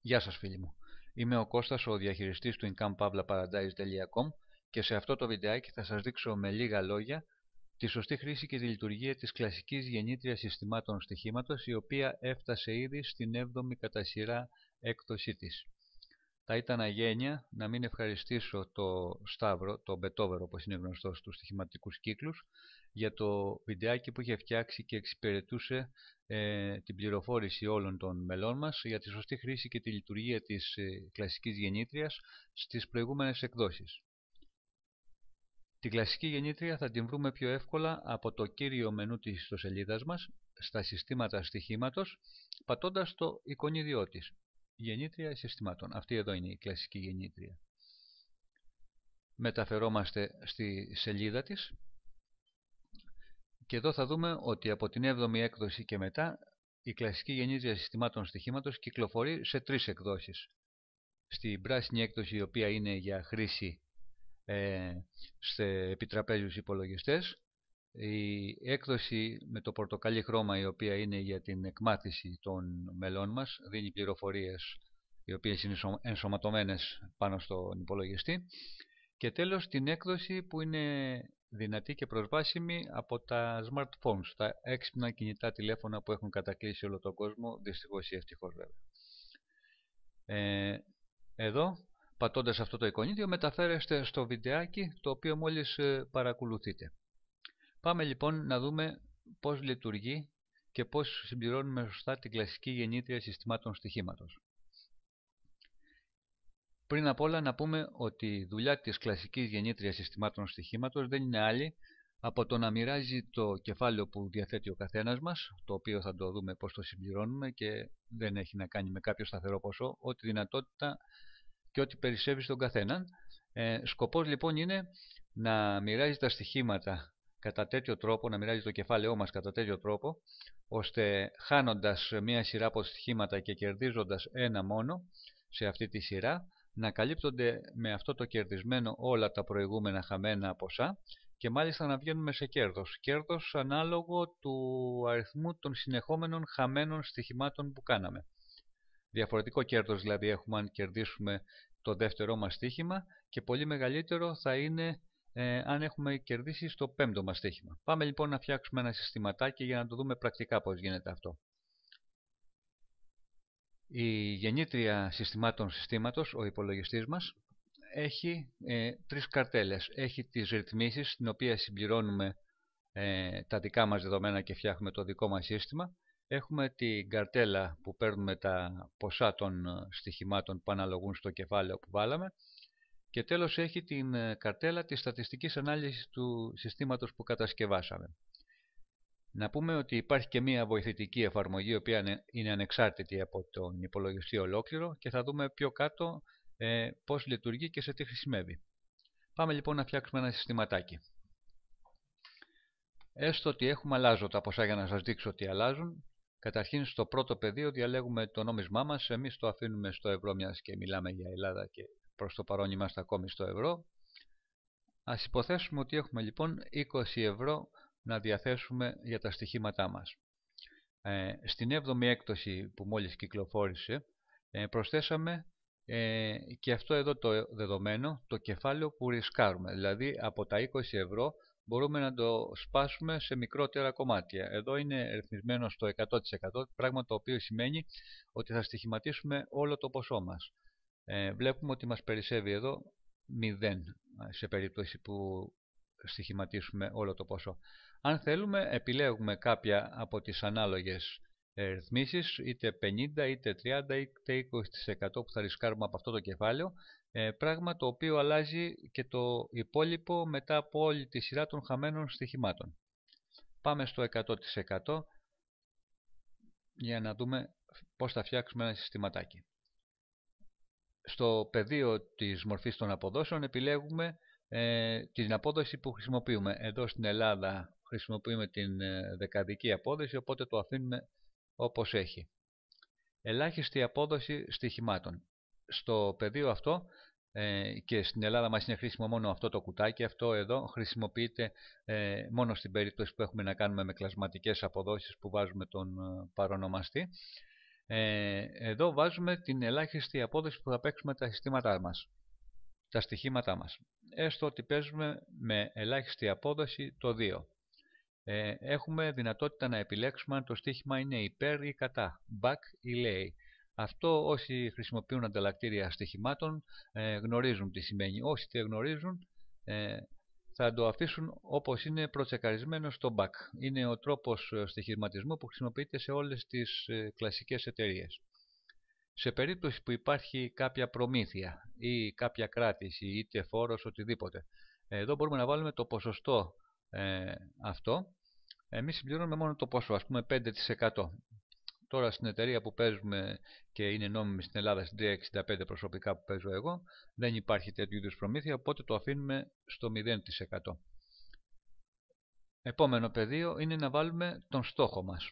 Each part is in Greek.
Γεια σας φίλοι μου. Είμαι ο Κώστας, ο διαχειριστής του incomepavlaparadise.com και σε αυτό το βιντεάκι θα σας δείξω με λίγα λόγια τη σωστή χρήση και τη λειτουργία της κλασικής γεννήτριας συστημάτων στοιχήματος, η οποία έφτασε ήδη στην 7η κατά σειρά έκδοσή της. Θα ήταν αγένεια να μην ευχαριστήσω το Σταύρο, τον Μπετόβερο όπως είναι γνωστός στους στοιχηματικούς κύκλους, για το βιντεάκι που είχε φτιάξει και εξυπηρετούσε την πληροφόρηση όλων των μελών μας για τη σωστή χρήση και τη λειτουργία της κλασικής γεννήτριας στις προηγούμενες εκδόσεις. Την κλασική γεννήτρια θα την βρούμε πιο εύκολα από το κύριο μενού της ιστοσελίδας μας, στα συστήματα στοιχήματος, πατώντας το εικονίδιό της. Γεννήτρια συστημάτων. Αυτή εδώ είναι η κλασική γεννήτρια. Μεταφερόμαστε στη σελίδα της και εδώ θα δούμε ότι από την 7η έκδοση και μετά η κλασική γεννήτρια συστημάτων στοιχήματος κυκλοφορεί σε 3 εκδόσεις. Στην πράσινη έκδοση, η οποία είναι για χρήση σε επιτραπέζιους υπολογιστές, η έκδοση με το πορτοκαλί χρώμα, η οποία είναι για την εκμάθηση των μελών μας, δίνει πληροφορίες οι οποίες είναι ενσωματωμένες πάνω στον υπολογιστή, και τέλος την έκδοση που είναι δυνατή και προσβάσιμη από τα smartphones, τα έξυπνα κινητά τηλέφωνα που έχουν κατακλείσει όλο τον κόσμο, δυστυχώς ή ευτυχώς βέβαια. Εδώ, πατώντας αυτό το εικονίδιο, μεταφέρεστε στο βιντεάκι το οποίο μόλις παρακολουθείτε. Πάμε λοιπόν να δούμε πώς λειτουργεί και πώς συμπληρώνουμε σωστά την κλασική γεννήτρια συστημάτων στοιχήματος. Πριν απ' όλα να πούμε ότι η δουλειά της κλασικής γεννήτριας συστημάτων στοιχήματος δεν είναι άλλη από το να μοιράζει το κεφάλαιο που διαθέτει ο καθένας μας, το οποίο θα το δούμε πώς το συμπληρώνουμε και δεν έχει να κάνει με κάποιο σταθερό ποσό, ό,τι δυνατότητα και ό,τι περισσεύει στον καθέναν. Σκοπός λοιπόν είναι να μοιράζει τα στοιχήματα κατά τέτοιο τρόπο, να μοιράζει το κεφάλαιό μας κατά τέτοιο τρόπο, ώστε χάνοντας μία σειρά από στοιχήματα και κερδίζοντας ένα μόνο σε αυτή τη σειρά, να καλύπτονται με αυτό το κερδισμένο όλα τα προηγούμενα χαμένα ποσά και μάλιστα να βγαίνουμε σε κέρδος. Κέρδος ανάλογο του αριθμού των συνεχόμενων χαμένων στοιχημάτων που κάναμε. Διαφορετικό κέρδος δηλαδή έχουμε αν κερδίσουμε το δεύτερό μας στοίχημα και πολύ μεγαλύτερο θα είναι αν έχουμε κερδίσει στο πέμπτο μας στοίχημα. Πάμε λοιπόν να φτιάξουμε ένα συστηματάκι για να το δούμε πρακτικά πώς γίνεται αυτό. Η γεννήτρια συστημάτων συστήματος, ο υπολογιστής μας, έχει 3 καρτέλες. Έχει τις ρυθμίσεις, στην οποία συμπληρώνουμε τα δικά μας δεδομένα και φτιάχνουμε το δικό μας σύστημα. Έχουμε την καρτέλα που παίρνουμε τα ποσά των στοιχημάτων που αναλογούν στο κεφάλαιο που βάλαμε. Και τέλος έχει την καρτέλα της στατιστικής ανάλυσης του συστήματος που κατασκευάσαμε. Να πούμε ότι υπάρχει και μία βοηθητική εφαρμογή, η οποία είναι ανεξάρτητη από τον υπολογιστή ολόκληρο και θα δούμε πιο κάτω πώς λειτουργεί και σε τι χρησιμεύει. Πάμε λοιπόν να φτιάξουμε ένα συστηματάκι. Έστω ότι έχουμε αλλάζοντα ποσά για να σας δείξω ότι αλλάζουν. Καταρχήν στο πρώτο πεδίο διαλέγουμε το νόμισμά μας, εμείς το αφήνουμε στο ευρώ μιας και μιλάμε για Ελλάδα και προς το παρόν είμαστε ακόμη στο ευρώ. Ας υποθέσουμε ότι έχουμε λοιπόν 20 ευρώ να διαθέσουμε για τα στοιχήματά μας. Στην 7η έκδοση που μόλις κυκλοφόρησε προσθέσαμε και αυτό εδώ το δεδομένο, το κεφάλαιο που ρισκάρουμε. Δηλαδή από τα 20 ευρώ μπορούμε να το σπάσουμε σε μικρότερα κομμάτια. Εδώ είναι ρυθμισμένο στο 100%, πράγμα το οποίο σημαίνει ότι θα στοιχηματίσουμε όλο το ποσό μας. Βλέπουμε ότι μας περισσεύει εδώ 0 σε περίπτωση που στοιχηματίσουμε όλο το ποσό. Αν θέλουμε επιλέγουμε κάποια από τις ανάλογες ρυθμίσεις, είτε 50 είτε 30 είτε 20% που θα ρισκάρουμε από αυτό το κεφάλαιο, πράγμα το οποίο αλλάζει και το υπόλοιπο μετά από όλη τη σειρά των χαμένων στοιχημάτων. Πάμε στο 100% για να δούμε πώς θα φτιάξουμε ένα συστηματάκι. Στο πεδίο της μορφής των αποδόσεων επιλέγουμε την απόδοση που χρησιμοποιούμε. Εδώ στην Ελλάδα χρησιμοποιούμε την δεκαδική απόδοση, οπότε το αφήνουμε όπως έχει. Ελάχιστη απόδοση στοιχημάτων. Στο πεδίο αυτό και στην Ελλάδα μας είναι χρήσιμο μόνο αυτό το κουτάκι. Αυτό εδώ χρησιμοποιείται μόνο στην περίπτωση που έχουμε να κάνουμε με κλασματικές αποδόσεις που βάζουμε τον παρονομαστή. Εδώ βάζουμε την ελάχιστη απόδοση που θα παίξουμε τα στοιχήματά μας. Έστω ότι παίζουμε με ελάχιστη απόδοση το 2. Έχουμε δυνατότητα να επιλέξουμε αν το στοίχημα είναι υπέρ ή κατά, back ή lay. Αυτό όσοι χρησιμοποιούν ανταλλακτήρια στοιχημάτων γνωρίζουν τι σημαίνει. Όσοι δεν γνωρίζουν θα το αφήσουν όπως είναι προτσεκαρισμένο στο back. Είναι ο τρόπος στοιχηματισμού που χρησιμοποιείται σε όλες τις κλασικές εταιρείες. Σε περίπτωση που υπάρχει κάποια προμήθεια ή κάποια κράτηση, είτε φόρος, οτιδήποτε, εδώ μπορούμε να βάλουμε το ποσοστό αυτό. Εμείς συμπληρώνουμε μόνο το ποσό, ας πούμε 5%. Τώρα στην εταιρεία που παίζουμε και είναι νόμιμη στην Ελλάδα, στην 365 προσωπικά που παίζω εγώ, δεν υπάρχει τέτοιου είδους προμήθεια, οπότε το αφήνουμε στο 0%. Επόμενο πεδίο είναι να βάλουμε τον στόχο μας.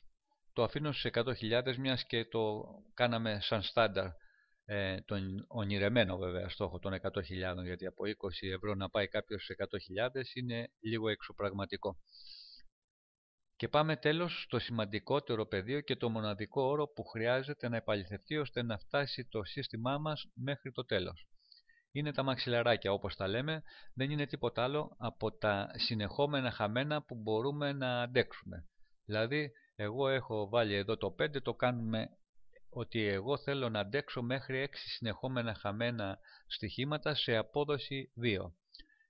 Το αφήνω στις 100.000, μιας και το κάναμε σαν στάνταρ, τον ονειρεμένο βέβαια στόχο των 100.000, γιατί από 20 ευρώ να πάει κάποιος στις 100.000 είναι λίγο εξωπραγματικό. Και πάμε τέλος στο σημαντικότερο πεδίο και το μοναδικό όρο που χρειάζεται να επαληθευτεί ώστε να φτάσει το σύστημά μας μέχρι το τέλος. Είναι τα μαξιλαράκια, όπως τα λέμε, δεν είναι τίποτα άλλο από τα συνεχόμενα χαμένα που μπορούμε να αντέξουμε. Δηλαδή, εγώ έχω βάλει εδώ το 5, το κάνουμε ότι εγώ θέλω να αντέξω μέχρι 6 συνεχόμενα χαμένα στοιχήματα σε απόδοση 2.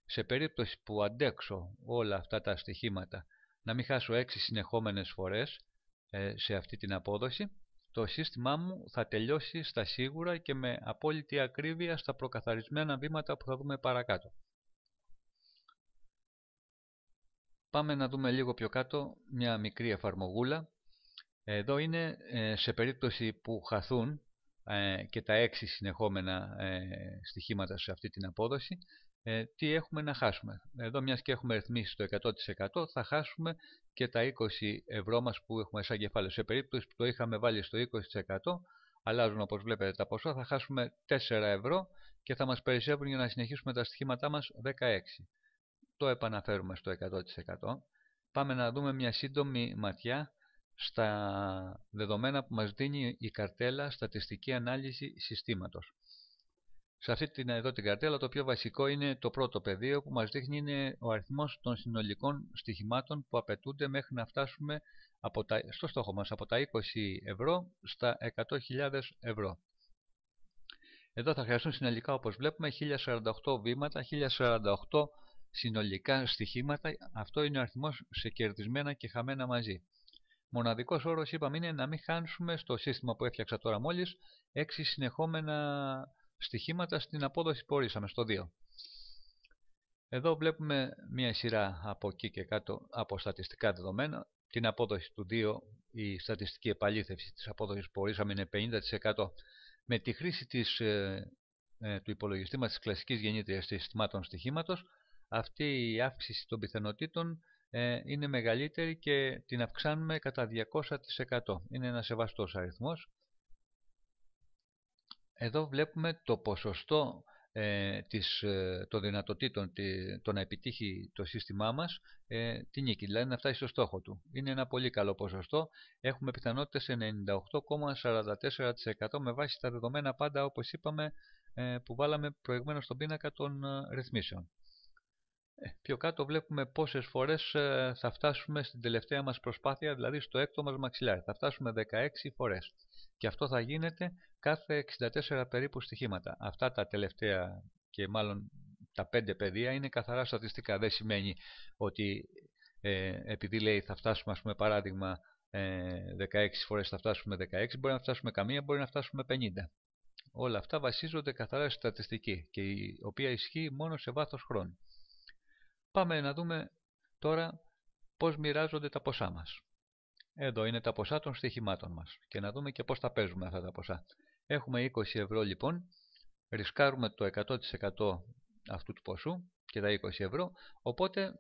Σε περίπτωση που αντέξω όλα αυτά τα στοιχήματα να μην χάσω 6 συνεχόμενες φορές σε αυτή την απόδοση, το σύστημά μου θα τελειώσει στα σίγουρα και με απόλυτη ακρίβεια στα προκαθαρισμένα βήματα που θα δούμε παρακάτω. Πάμε να δούμε λίγο πιο κάτω μια μικρή εφαρμογούλα. Εδώ είναι σε περίπτωση που χαθούν και τα 6 συνεχόμενα στοιχήματα σε αυτή την απόδοση, τι έχουμε να χάσουμε. Εδώ, μιας και έχουμε ρυθμίσει το 100%, θα χάσουμε και τα 20 ευρώ μας που έχουμε σαν κεφάλαιο. Σε περίπτωση που το είχαμε βάλει στο 20%, αλλάζουν όπως βλέπετε τα ποσά, θα χάσουμε 4 ευρώ και θα μας περισσεύουν για να συνεχίσουμε τα στοιχήματά μας 16. Το επαναφέρουμε στο 100%. Πάμε να δούμε μια σύντομη ματιά στα δεδομένα που μας δίνει η καρτέλα στατιστική ανάλυση συστήματος. Σε αυτή την καρτέλα το πιο βασικό είναι το πρώτο πεδίο που μας δείχνει είναι ο αριθμός των συνολικών στοιχημάτων που απαιτούνται μέχρι να φτάσουμε στο στόχο μας από τα 20 ευρώ στα 100.000 ευρώ. Εδώ θα χρειαστούν συνολικά, όπως βλέπουμε, 1048 βήματα, 1048 συνολικά στοιχήματα. Αυτό είναι ο αριθμός σε κερδισμένα και χαμένα μαζί. Μοναδικός όρος, είπαμε, είναι να μην χάσουμε στο σύστημα που έφτιαξα τώρα μόλις 6 συνεχόμενα στοιχήματα στην απόδοση που ορίσαμε, στο 2. Εδώ βλέπουμε μία σειρά από εκεί και κάτω από στατιστικά δεδομένα. Την απόδοση του 2, η στατιστική επαλήθευση της απόδοσης που ορίσαμε είναι 50%. Με τη χρήση του υπολογιστή μας της κλασικής γεννήτριας συστημάτων στοιχήματος, αυτή η αύξηση των πιθανότητων είναι μεγαλύτερη και την αυξάνουμε κατά 200%. Είναι ένα σεβαστός αριθμός. Εδώ βλέπουμε το ποσοστό των δυνατοτήτων το να επιτύχει το σύστημά μας τη νίκη, δηλαδή να φτάσει στο στόχο του. Είναι ένα πολύ καλό ποσοστό. Έχουμε πιθανότητες 98,44% με βάση τα δεδομένα πάντα, όπως είπαμε, που βάλαμε προηγουμένως στον πίνακα των ρυθμίσεων. Πιο κάτω βλέπουμε πόσες φορές θα φτάσουμε στην τελευταία μας προσπάθεια, δηλαδή στο έκτο μας μαξιλάρι. Θα φτάσουμε 16 φορές. Και αυτό θα γίνεται κάθε 64 περίπου στοιχήματα. Αυτά τα τελευταία και μάλλον τα 5 πεδία είναι καθαρά στατιστικά. Δεν σημαίνει ότι επειδή λέει θα φτάσουμε, ας πούμε, παράδειγμα 16 φορές θα φτάσουμε 16, μπορεί να φτάσουμε καμία, μπορεί να φτάσουμε 50. Όλα αυτά βασίζονται καθαρά στη στατιστική και η οποία ισχύει μόνο σε βάθος χρόνου. Πάμε να δούμε τώρα πώς μοιράζονται τα ποσά μας. Εδώ είναι τα ποσά των στοιχημάτων μας και να δούμε και πώς τα παίζουμε αυτά τα ποσά. Έχουμε 20 ευρώ λοιπόν, ρισκάρουμε το 100% αυτού του ποσού και τα 20 ευρώ, οπότε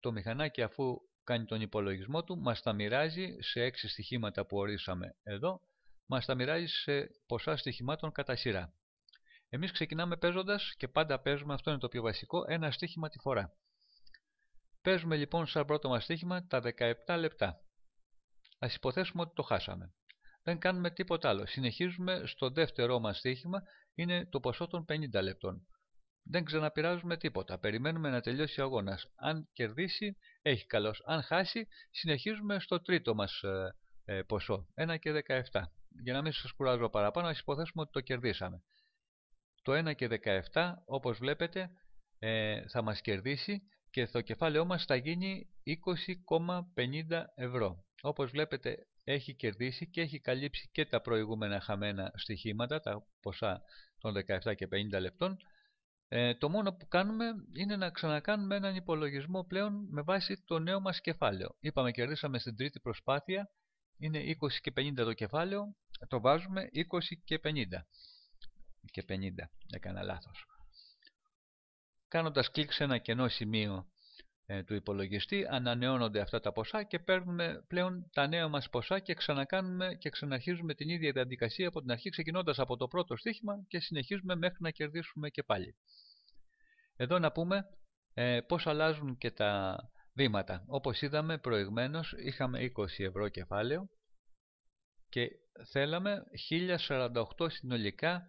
το μηχανάκι, αφού κάνει τον υπολογισμό του, μας τα μοιράζει σε 6 στοιχήματα που ορίσαμε εδώ, μας τα μοιράζει σε ποσά στοιχημάτων κατά σειρά. Εμείς ξεκινάμε παίζοντας και πάντα παίζουμε, αυτό είναι το πιο βασικό, ένα στοίχημα τη φορά. Παίζουμε λοιπόν σαν πρώτο μας στοίχημα τα 17 λεπτά. Ας υποθέσουμε ότι το χάσαμε. δεν κάνουμε τίποτα άλλο. Συνεχίζουμε στο δεύτερό μας στοίχημα, είναι το ποσό των 50 λεπτών. Δεν ξαναπειράζουμε τίποτα. Περιμένουμε να τελειώσει ο αγώνας. Αν κερδίσει, έχει καλώς. Αν χάσει, συνεχίζουμε στο τρίτο μας ποσό, 1 και 17. Για να μην σας κουράζω παραπάνω, ας υποθέσουμε ότι το κερδίσαμε. Το 1 και 17, όπως βλέπετε, θα μας κερδίσει και το κεφάλαιό μας θα γίνει 20,50 ευρώ. Όπως βλέπετε, έχει κερδίσει και έχει καλύψει και τα προηγούμενα χαμένα στοιχήματα, τα ποσά των 17 και 50 λεπτών. Το μόνο που κάνουμε είναι να ξανακάνουμε έναν υπολογισμό πλέον με βάση το νέο μας κεφάλαιο. Είπαμε κερδίσαμε στην τρίτη προσπάθεια, είναι 20 και 50 το κεφάλαιο, το βάζουμε 20 και 50. Και 50, έκανα λάθος. Κάνοντας κλικ σε ένα κενό σημείο του υπολογιστή, ανανεώνονται αυτά τα ποσά και παίρνουμε πλέον τα νέα μας ποσά και ξανακάνουμε και ξαναρχίζουμε την ίδια διαδικασία από την αρχή, ξεκινώντας από το πρώτο στοίχημα και συνεχίζουμε μέχρι να κερδίσουμε και πάλι. Εδώ να πούμε πώς αλλάζουν και τα βήματα. Όπως είδαμε προηγουμένως, είχαμε 20 ευρώ κεφάλαιο και θέλαμε 1048 συνολικά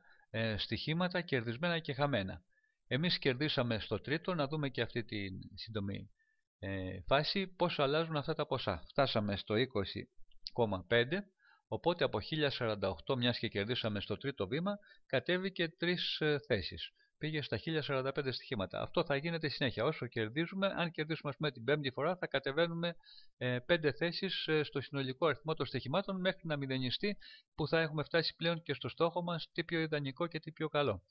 στοιχήματα κερδισμένα και χαμένα. Εμείς κερδίσαμε στο τρίτο, να δούμε και αυτή τη σύντομη φάση πώς αλλάζουν αυτά τα ποσά. Φτάσαμε στο 20,5, οπότε από 1048, μιας και κερδίσαμε στο τρίτο βήμα, κατέβηκε 3 θέσεις. Πήγε στα 1045 στοιχήματα. Αυτό θα γίνεται συνέχεια. Όσο κερδίζουμε, αν κερδίσουμε ας πούμε την πέμπτη φορά, θα κατεβαίνουμε 5 θέσεις στο συνολικό αριθμό των στοιχημάτων μέχρι να μηδενιστεί, που θα έχουμε φτάσει πλέον και στο στόχο μας, τι πιο ιδανικό και τι πιο καλό.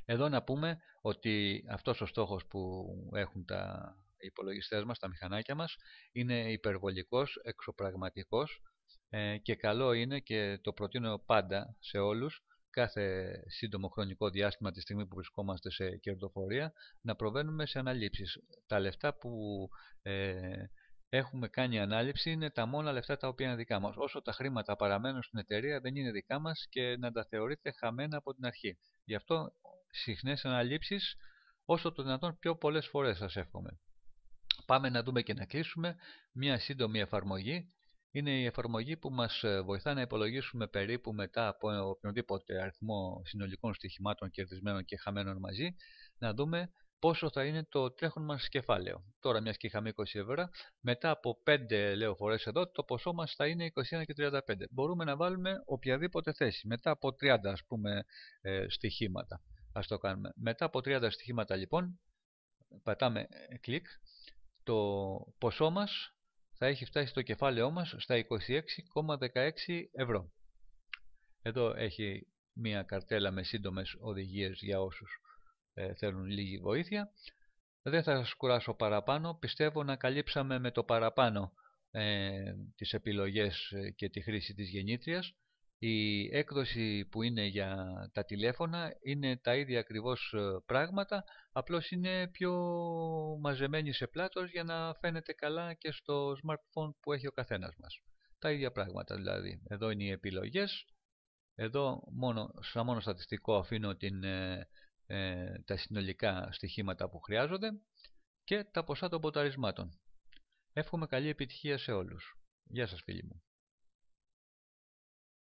Εδώ να πούμε ότι αυτός ο στόχος που έχουν τα υπολογιστές μας, τα μηχανάκια μας, είναι υπερβολικός, εξωπραγματικός και καλό είναι, και το προτείνω πάντα σε όλους, κάθε σύντομο χρονικό διάστημα, τη στιγμή που βρισκόμαστε σε κερδοφορία, να προβαίνουμε σε αναλήψεις. Τα λεφτά που έχουμε κάνει ανάληψη είναι τα μόνα λεφτά τα οποία είναι δικά μας. Όσο τα χρήματα παραμένουν στην εταιρεία, δεν είναι δικά μας και να τα θεωρείτε χαμένα από την αρχή. Γι' αυτό συχνές αναλήψεις, όσο το δυνατόν πιο πολλές φορές, σας εύχομαι. Πάμε να δούμε και να κλείσουμε μια σύντομη εφαρμογή. Είναι η εφαρμογή που μας βοηθά να υπολογίσουμε περίπου, μετά από οποιοδήποτε αριθμό συνολικών στοιχημάτων κερδισμένων και χαμένων μαζί, να δούμε πόσο θα είναι το τρέχον μας κεφάλαιο. Τώρα, μιας και είχαμε 20 ευρώ, μετά από 5 λέω φορές εδώ, το ποσό μας θα είναι 21 και 35. Μπορούμε να βάλουμε οποιαδήποτε θέση, μετά από 30 ας πούμε στοιχήματα. Ας το κάνουμε. Μετά από 30 στοιχήματα λοιπόν, πατάμε κλικ, το ποσό μας θα έχει φτάσει στο κεφάλαιό μας στα 26,16 ευρώ. Εδώ έχει μία καρτέλα με σύντομες οδηγίες για όσους θέλουν λίγη βοήθεια. Δεν θα σας κουράσω παραπάνω. Πιστεύω να καλύψαμε με το παραπάνω τις επιλογές και τη χρήση της γεννήτριας. Η έκδοση που είναι για τα τηλέφωνα είναι τα ίδια ακριβώς πράγματα, απλώς είναι πιο μαζεμένη σε πλάτος για να φαίνεται καλά και στο smartphone που έχει ο καθένας μας. Τα ίδια πράγματα δηλαδή. Εδώ είναι οι επιλογές. Εδώ σαν μόνο στατιστικό αφήνω τα συνολικά στοιχήματα που χρειάζονται και τα ποσά των ποταρισμάτων. Εύχομαι καλή επιτυχία σε όλους. Γεια σας φίλοι μου.